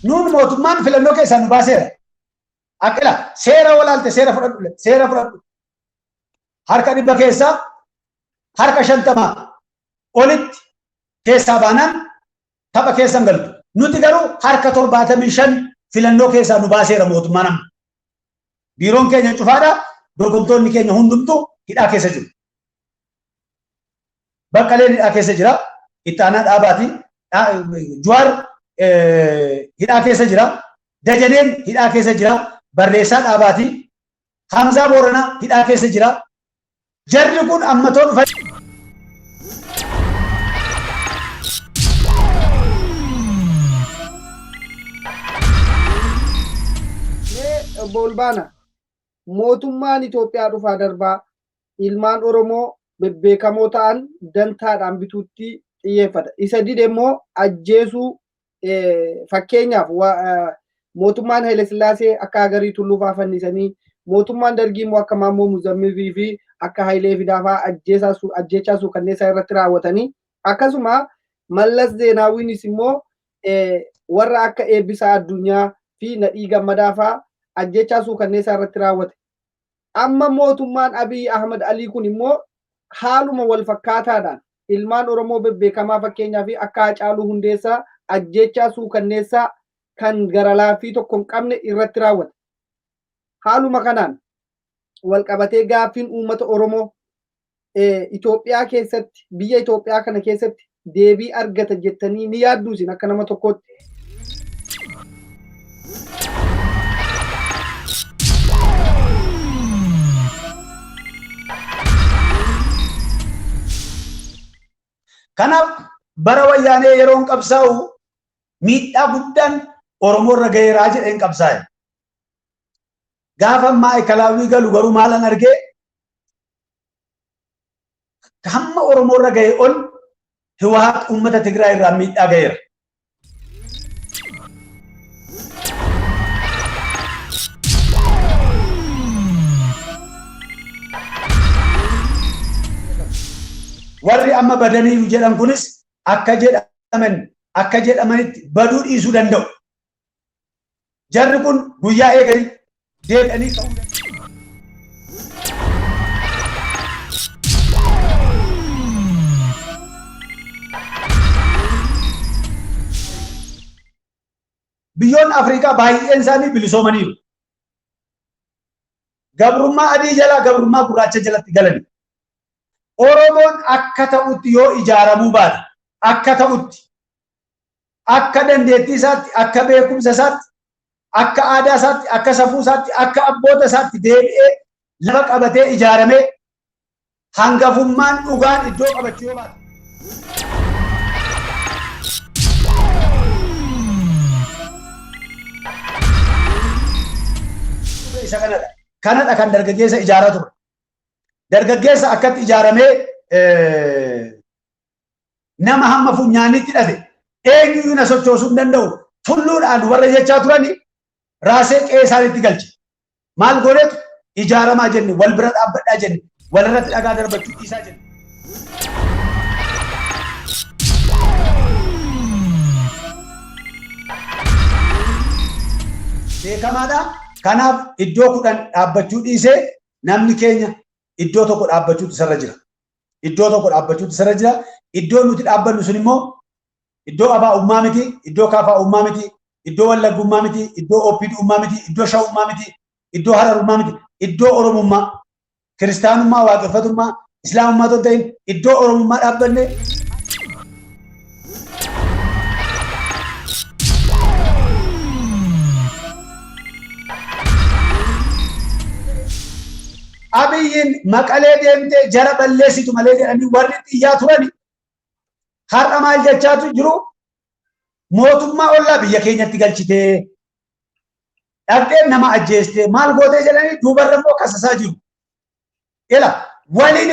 Nuun mootummaan filannoo keessaa nu baaseera. Akkila seera walaalte seera fudhadhu. Harka 100 keessaa harka 50 olitti keessaa baanaan tapha keessan galtu. Nuti garuu harka 75 filannoo keessaa nu baaseera mootummaan amma. Biiroon keenya cufaadha. Dorgomtoonni keenya hundumtuu hidhaa keessa jiru. Baqqaleen hidhaa keessa jira. Ittaanaa dhaabaati. Juwaar hidhaa keessa jira. Dajaneen hidhaa keessa jira. Barreessaa dhaabaati. Hamzaa Booranaa hidhaa keessa jira. Jarri kun ammatoon Bolbana mootummaan Itoophiyaa dhufaa darbaa ilmaan Oromoo bebbeekamoo ta'an dantaadhaan bituutti xiyyeeffata. Isa dide immoo ajjeesuu fakkeenyaaf mootummaan Haile Sillaasee akka agarii tulluufaa fannisanii mootummaan Dargii immoo akka Maammoo Muzammilii fi akka Hailee Fidaafaa ajjeechaa suukanneessaa irratti raawwatanii akkasuma Mallas Zeenaawiinis immoo warra akka Eebbisaa Addunyaa fi Nadhii Gammadaafaa ajjeechaa suukanneessaa irratti raawwate. Amma mootummaan Abiy Ahmad Alii kun immoo haaluma wal fakkaataadhaan ilmaan Oromoo bebbeekamaa fakkeenyaa fi akka Hacaaluu Hundeessaa ajjeechaa suukanneessaa kan gara laaffii tokko hin qabne irratti raawwate. Haaluma kanaan wal qabatee gaaffiin uummata Oromoo Itoophiyaa keessatti biyya Itoophiyaa kana keessatti deebii argata jettanii ni yaadduu isin akka nama tokkootti? Kanaaf bara wayyaanee yeroon qabsaa'u miidhaa guddaan Oromoo irra gaheeraa jedheen qabsaa'e. Gaafa maayikalaawii galu garuu maalan argee hamma Oromoo irra gahe ol Hiwaat uummata Tigraay irraa miidhaa gaheera. Warri amma badanii jedhan kunis akka jedhamanitti baduu dhiisuu danda'u. Jarri kun guyyaa eeganii deebi'anii ka'uu danda'u. Biyyoon Afrikaa baay'een isaanii bilisoomaniiru. Gabrummaa adii jalaa gabrummaa gurraacha jalatti galani. Oromoon akka ta'utti yoo ijaaramuu baate akka ta'utti akka dandeettii isaatti akka beekumsa isaatti akka aadaa isaatti akka safuu isaatti akka abboota isaatti deebi'ee lafa qabatee ijaaramee hangafummaan dhugaan iddoo qabachuu yoo baate. Isa kanadha kan dargaggeessa ijaaraa ture. Dargaggeessa akkatti ijaaramee nama hamma funyaanitti hidhate eenyuyyuu na sochoosuu hin danda'u tulluudhaan warra jechaa turani raasee qe'ee isaaniitti galche. Maal gooneetu ijaaramaa jenne wal bira dhaabbadhaa jenne walirratti dhagaa darbachuu dhiisaa jenne. Beekamaadha. Kanaaf iddoo 10 dhaabbachuu dhiisee namni keenya iddoo tokko dhaabbachuutu isarra jira. Iddoo tokko dhaabbachuutu isarra jira. Iddoo nuti dhaabbannu sun immoo iddoo abaa'ummaa miti, iddoo kaafaa'ummaa miti, iddoo wallaggummaa miti, iddoo ooppiidhummaa miti, iddoo shawummaa miti, iddoo hararummaa miti, iddoo oromummaa, kiristaanummaa, waaqeffatummaa, islaamummaa otoo hin ta'in iddoo oromummaa dhaabbanne. Abiyyiin Maqalee deemtee jara balleessitu malee jedhanii warri xiyyaa turani har'a maal jechaatu jiru mootummaa ollaa biyya keenyatti galchitee dhaqxeen nama ajjeestee maal gootee jedhanii duubarra immoo kasasaa jiru. Ela waliin